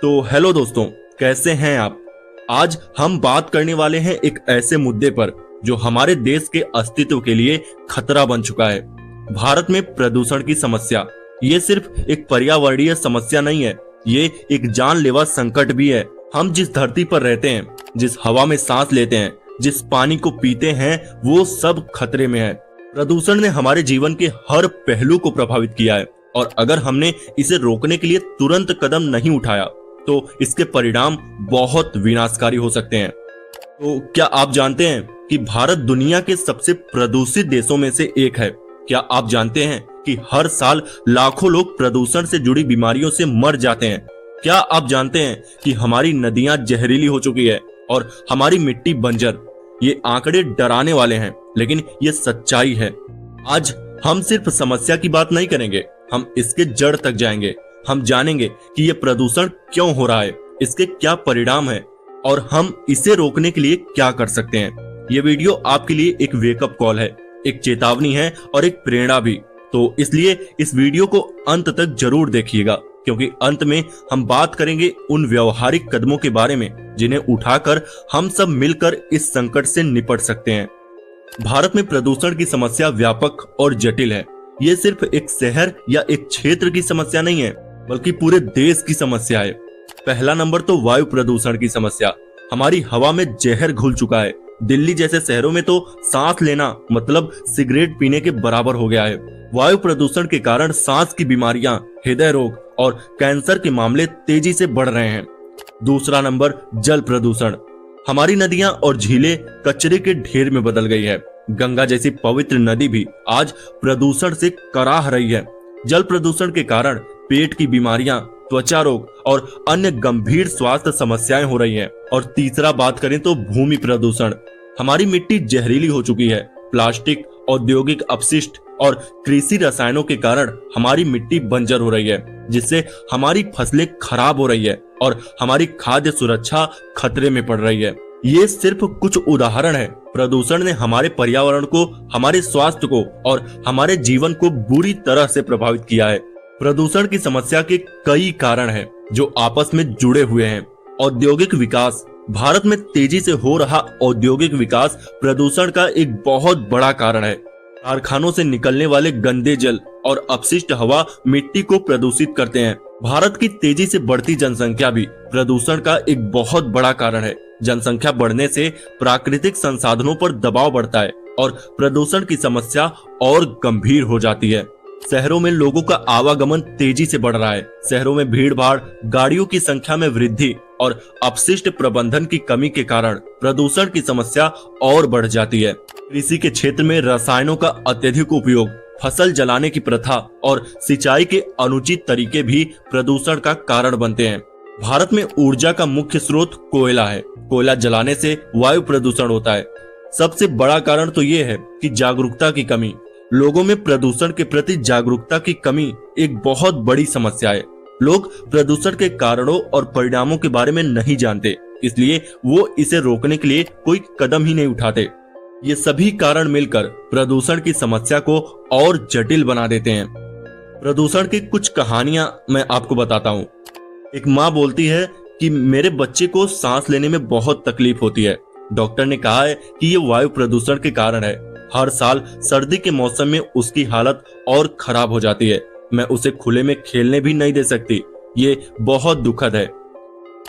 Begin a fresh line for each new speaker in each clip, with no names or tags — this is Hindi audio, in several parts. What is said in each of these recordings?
तो हेलो दोस्तों, कैसे हैं आप। आज हम बात करने वाले हैं एक ऐसे मुद्दे पर जो हमारे देश के अस्तित्व के लिए खतरा बन चुका है। भारत में प्रदूषण की समस्या ये सिर्फ एक पर्यावरणीय समस्या नहीं है, ये एक जानलेवा संकट भी है। हम जिस धरती पर रहते हैं, जिस हवा में सांस लेते हैं, जिस पानी को पीते हैं, वो सब खतरे में है। प्रदूषण ने हमारे जीवन के हर पहलू को प्रभावित किया है और अगर हमने इसे रोकने के लिए तुरंत कदम नहीं उठाया तो इसके परिणाम बहुत विनाशकारी हो सकते हैं। तो क्या आप जानते हैं कि भारत दुनिया के सबसे प्रदूषित देशों में से एक है। क्या आप जानते हैं कि हर साल लाखों लोग प्रदूषण से जुड़ी बीमारियों से मर जाते हैं। क्या आप जानते हैं कि हमारी नदियां जहरीली हो चुकी है और हमारी मिट्टी बंजर। ये आंकड़े डराने वाले हैं, लेकिन ये सच्चाई है। आज हम सिर्फ समस्या की बात नहीं करेंगे, हम इसके जड़ तक जाएंगे। हम जानेंगे कि ये प्रदूषण क्यों हो रहा है, इसके क्या परिणाम है और हम इसे रोकने के लिए क्या कर सकते हैं। ये वीडियो आपके लिए एक वेकअप कॉल है, एक चेतावनी है और एक प्रेरणा भी। तो इसलिए इस वीडियो को अंत तक जरूर देखिएगा, क्योंकि अंत में हम बात करेंगे उन व्यवहारिक कदमों के बारे में जिन्हें उठाकर हम सब मिलकर इस संकट से निपट सकते हैं। भारत में प्रदूषण की समस्या व्यापक और जटिल है। ये सिर्फ एक शहर या एक क्षेत्र की समस्या नहीं है, बल्कि पूरे देश की समस्या है। पहला नंबर तो वायु प्रदूषण की समस्या। हमारी हवा में जहर घुल चुका है। दिल्ली जैसे शहरों में तो सांस लेना मतलब सिगरेट पीने के बराबर हो गया है। वायु प्रदूषण के कारण सांस की बीमारियां, हृदय रोग और कैंसर के मामले तेजी से बढ़ रहे हैं। दूसरा नंबर जल प्रदूषण। हमारी नदियां और झीलें कचरे के ढेर में बदल गई है। गंगा जैसी पवित्र नदी भी आज प्रदूषण से कराह रही है। जल प्रदूषण के कारण पेट की बीमारियां, त्वचा रोग और अन्य गंभीर स्वास्थ्य समस्याएं हो रही हैं। और तीसरा बात करें तो भूमि प्रदूषण। हमारी मिट्टी जहरीली हो चुकी है। प्लास्टिक, औद्योगिक अपशिष्ट और कृषि रसायनों के कारण हमारी मिट्टी बंजर हो रही है, जिससे हमारी फसलें खराब हो रही है और हमारी खाद्य सुरक्षा खतरे में पड़ रही है। ये सिर्फ कुछ उदाहरण है। प्रदूषण ने हमारे पर्यावरण को, हमारे स्वास्थ्य को और हमारे जीवन को बुरी तरह से प्रभावित किया है। प्रदूषण की समस्या के कई कारण हैं जो आपस में जुड़े हुए हैं। औद्योगिक विकास। भारत में तेजी से हो रहा औद्योगिक विकास प्रदूषण का एक बहुत बड़ा कारण है। कारखानों से निकलने वाले गंदे जल और अपशिष्ट हवा मिट्टी को प्रदूषित करते हैं। भारत की तेजी से बढ़ती जनसंख्या भी प्रदूषण का एक बहुत बड़ा कारण है। जनसंख्या बढ़ने से प्राकृतिक संसाधनों पर दबाव बढ़ता है और प्रदूषण की समस्या और गंभीर हो जाती है। शहरों में लोगों का आवागमन तेजी से बढ़ रहा है। शहरों में भीड़ भाड़, गाड़ियों की संख्या में वृद्धि और अपशिष्ट प्रबंधन की कमी के कारण प्रदूषण की समस्या और बढ़ जाती है। कृषि के क्षेत्र में रसायनों का अत्यधिक उपयोग, फसल जलाने की प्रथा और सिंचाई के अनुचित तरीके भी प्रदूषण का कारण बनते हैं। भारत में ऊर्जा का मुख्य स्रोत कोयला है। कोयला जलाने से वायु प्रदूषण होता है। सबसे बड़ा कारण तो ये है कि जागरूकता की कमी। लोगों में प्रदूषण के प्रति जागरूकता की कमी एक बहुत बड़ी समस्या है। लोग प्रदूषण के कारणों और परिणामों के बारे में नहीं जानते, इसलिए वो इसे रोकने के लिए कोई कदम ही नहीं उठाते। ये सभी कारण मिलकर प्रदूषण की समस्या को और जटिल बना देते हैं। प्रदूषण की कुछ कहानियां मैं आपको बताता हूँ। एक माँ बोलती है कि मेरे बच्चे को सांस लेने में बहुत तकलीफ होती है। डॉक्टर ने कहा है कि ये वायु प्रदूषण के कारण है। हर साल सर्दी के मौसम में उसकी हालत और खराब हो जाती है। मैं उसे खुले में खेलने भी नहीं दे सकती। ये बहुत दुखद है।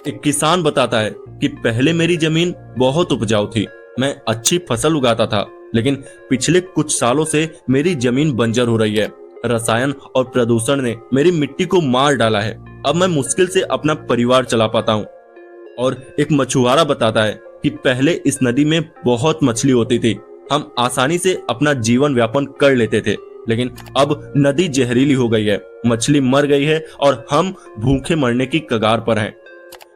एक किसान बताता है कि पहले मेरी जमीन बहुत उपजाऊ थी, मैं अच्छी फसल उगाता था, लेकिन पिछले कुछ सालों से मेरी जमीन बंजर हो रही है। रसायन और प्रदूषण ने मेरी मिट्टी को मार डाला है। अब मैं मुश्किल से अपना परिवार चला पाता हूँ। और एक मछुआरा बताता है कि पहले इस नदी में बहुत मछली होती थी, हम आसानी से अपना जीवन यापन कर लेते थे, लेकिन अब नदी जहरीली हो गई है, मछली मर गई है और हम भूखे मरने की कगार पर हैं।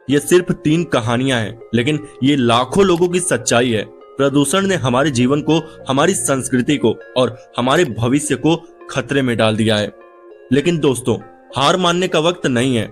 ये सिर्फ 3 कहानियां हैं, लेकिन ये लाखों लोगों की सच्चाई है। प्रदूषण ने हमारे जीवन को, हमारी संस्कृति को और हमारे भविष्य को खतरे में डाल दिया है। लेकिन दोस्तों, हार मानने का वक्त नहीं है।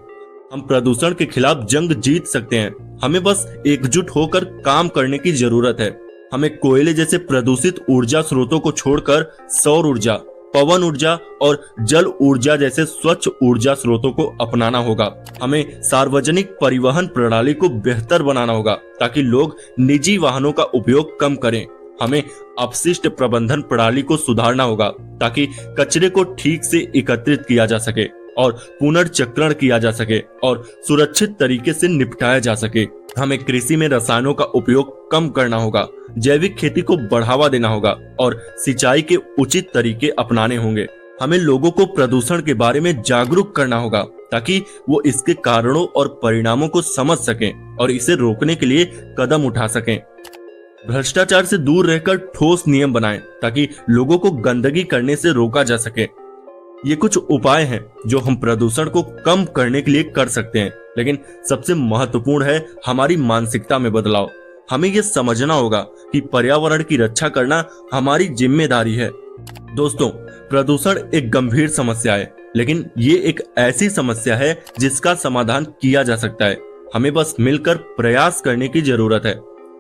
हम प्रदूषण के खिलाफ जंग जीत सकते हैं। हमें बस एकजुट होकर काम करने की जरूरत है। हमें कोयले जैसे प्रदूषित ऊर्जा स्रोतों को छोड़कर सौर ऊर्जा, पवन ऊर्जा और जल ऊर्जा जैसे स्वच्छ ऊर्जा स्रोतों को अपनाना होगा। हमें सार्वजनिक परिवहन प्रणाली को बेहतर बनाना होगा ताकि लोग निजी वाहनों का उपयोग कम करें। हमें अपशिष्ट प्रबंधन प्रणाली को सुधारना होगा ताकि कचरे को ठीक से एकत्रित किया जा सके और पुनर्चक्रण किया जा सके और सुरक्षित तरीके से निपटाया जा सके। हमें कृषि में रसायनों का उपयोग कम करना होगा, जैविक खेती को बढ़ावा देना होगा और सिंचाई के उचित तरीके अपनाने होंगे। हमें लोगों को प्रदूषण के बारे में जागरूक करना होगा ताकि वो इसके कारणों और परिणामों को समझ सकें और इसे रोकने के लिए कदम उठा सकें। भ्रष्टाचार से दूर रहकर ठोस नियम बनाएं ताकि लोगों को गंदगी करने से रोका जा सके। ये कुछ उपाय हैं जो हम प्रदूषण को कम करने के लिए कर सकते हैं, लेकिन सबसे महत्वपूर्ण है हमारी मानसिकता में बदलाव। हमें यह समझना होगा कि पर्यावरण की रक्षा करना हमारी जिम्मेदारी है। दोस्तों, प्रदूषण एक गंभीर समस्या है, लेकिन ये एक ऐसी समस्या है जिसका समाधान किया जा सकता है। हमें बस मिलकर प्रयास करने की जरूरत है।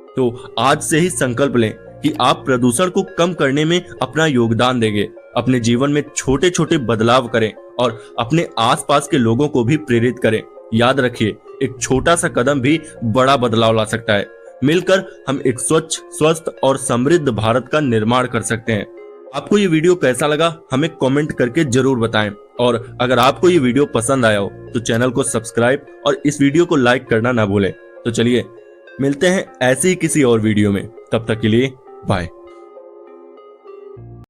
तो आज से ही संकल्प लें कि आप प्रदूषण को कम करने में अपना योगदान देंगे। अपने जीवन में छोटे छोटे बदलाव करें और अपने आसपास के लोगों को भी प्रेरित करें। याद रखिए, एक छोटा सा कदम भी बड़ा बदलाव ला सकता है। मिलकर हम एक स्वच्छ, स्वस्थ और समृद्ध भारत का निर्माण कर सकते हैं। आपको ये वीडियो कैसा लगा हमें कमेंट करके जरूर बताएं, और अगर आपको ये वीडियो पसंद आया हो तो चैनल को सब्सक्राइब और इस वीडियो को लाइक करना ना भूलें। तो चलिए मिलते हैं ऐसे ही किसी और वीडियो में। तब तक के लिए बाय।